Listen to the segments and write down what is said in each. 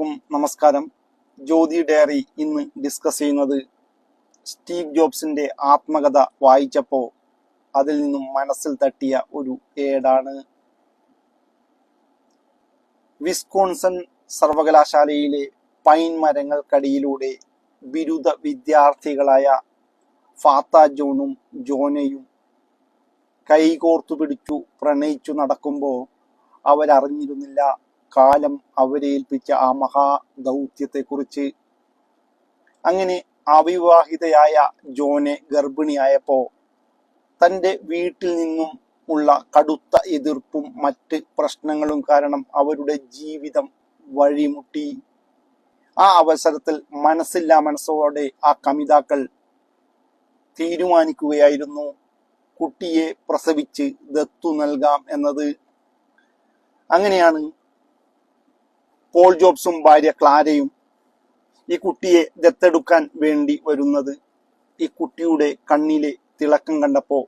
എല്ലാവർക്കും നമസ്കാരം. ജ്യോതി ഡയറി ഇന്ന് ഡിസ്കസ് ചെയ്യുന്നത് സ്റ്റീവ് ജോബ്സിന്റെ ആത്മകഥ വായിച്ചപ്പോൾ അതിൽ നിന്നും മനസ്സിൽ തട്ടിയ ഒരു ഏടാണ്. വിസ്കോൺസൺ സർവകലാശാലയിലെ പൈൻ മരങ്ങൾക്കടിയിലൂടെ ബിരുദ വിദ്യാർത്ഥികളായ ഫാത്ത ജോണും ജോനയും കൈകോർത്തു പിടിച്ചു പ്രണയിച്ചു നടക്കുമ്പോൾ അവരറിഞ്ഞിരുന്നില്ല കാലം അവരെ ഏൽപ്പിച്ച ആ മഹാദൗത്യത്തെക്കുറിച്ച്. അങ്ങനെ അവിവാഹിതയായ ജോനെ ഗർഭിണിയായപ്പോ തൻ്റെ വീട്ടിൽ നിന്നും ഉള്ള കടുത്ത എതിർപ്പും മറ്റ് പ്രശ്നങ്ങളും കാരണം അവരുടെ ജീവിതം വഴിമുട്ടി. ആ അവസരത്തിൽ മനസ്സില്ലാ മനസ്സോടെ ആ കമിതാക്കൾ തീരുമാനിക്കുകയായിരുന്നു കുട്ടിയെ പ്രസവിച്ച് ദത്തു നൽകാം എന്നത്. അങ്ങനെയാണ് പോൾ ജോബ്സും ഭാര്യ ക്ലാരയും ഈ കുട്ടിയെ ദത്തെടുക്കാൻ വേണ്ടി വരുന്നത്. ഈ കുട്ടിയുടെ കണ്ണിലെ തിളക്കം കണ്ടപ്പോ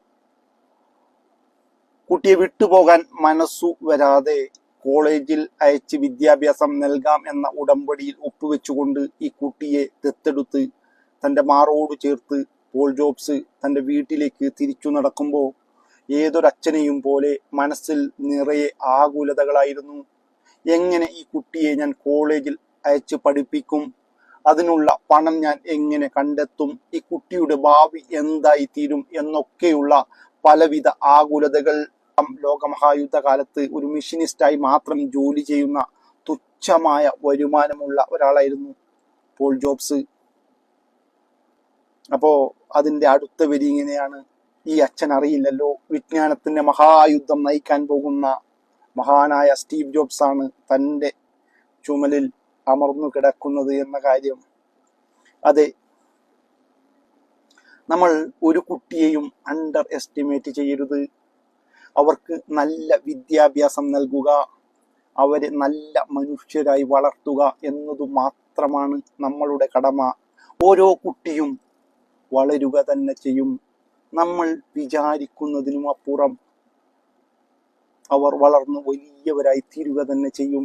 കുട്ടിയെ വിട്ടുപോകാൻ മനസ്സു വരാതെ കോളേജിൽ അയച്ച് വിദ്യാഭ്യാസം നൽകാം എന്ന ഉടമ്പടിയിൽ ഒപ്പുവെച്ചുകൊണ്ട് ഈ കുട്ടിയെ ദത്തെടുത്ത് തൻ്റെ മാറോട് ചേർത്ത് പോൾ ജോബ്സ് തൻ്റെ വീട്ടിലേക്ക് തിരിച്ചു നടക്കുമ്പോൾ ഏതൊരച്ഛനെയും പോലെ മനസ്സിൽ നിറയെ ആകുലതകളായിരുന്നു. എങ്ങനെ ഈ കുട്ടിയെ ഞാൻ കോളേജിൽ അയച്ച് പഠിപ്പിക്കും? അതിനുള്ള പണം ഞാൻ എങ്ങനെ കണ്ടെത്തും? ഈ കുട്ടിയുടെ ഭാവി എന്തായി തീരും എന്നൊക്കെയുള്ള പലവിധ ആകുലതകൾ. ലോകമഹായുദ്ധ കാലത്ത് ഒരു മെഷീനിസ്റ്റായി മാത്രം ജോലി ചെയ്യുന്ന തുച്ഛമായ വരുമാനമുള്ള ഒരാളായിരുന്നു പോൾ ജോബ്സ്. അപ്പോ അതിന്റെ അടുത്ത വരി ഇങ്ങനെയാണ്: ഈ അച്ഛൻ അറിയില്ലല്ലോ വിജ്ഞാനത്തിന്റെ മഹായുദ്ധം നയിക്കാൻ പോകുന്ന മഹാനായ സ്റ്റീവ് ജോബ്സ് ആണ് തൻ്റെ ചുമലിൽ അമർന്നു കിടക്കുന്നത് എന്ന കാര്യം. അതെ, നമ്മൾ ഒരു കുട്ടിയെയും അണ്ടർ എസ്റ്റിമേറ്റ് ചെയ്യരുത്. അവർക്ക് നല്ല വിദ്യാഭ്യാസം നൽകുക, അവരെ നല്ല മനുഷ്യരായി വളർത്തുക എന്നതു മാത്രമാണ് നമ്മളുടെ കടമ. ഓരോ കുട്ടിയും വളരുക തന്നെ ചെയ്യും. നമ്മൾ വിചാരിക്കുന്നതിനും അപ്പുറം അവർ വളർന്ന് വലിയവരായി തീരുക തന്നെ ചെയ്യും.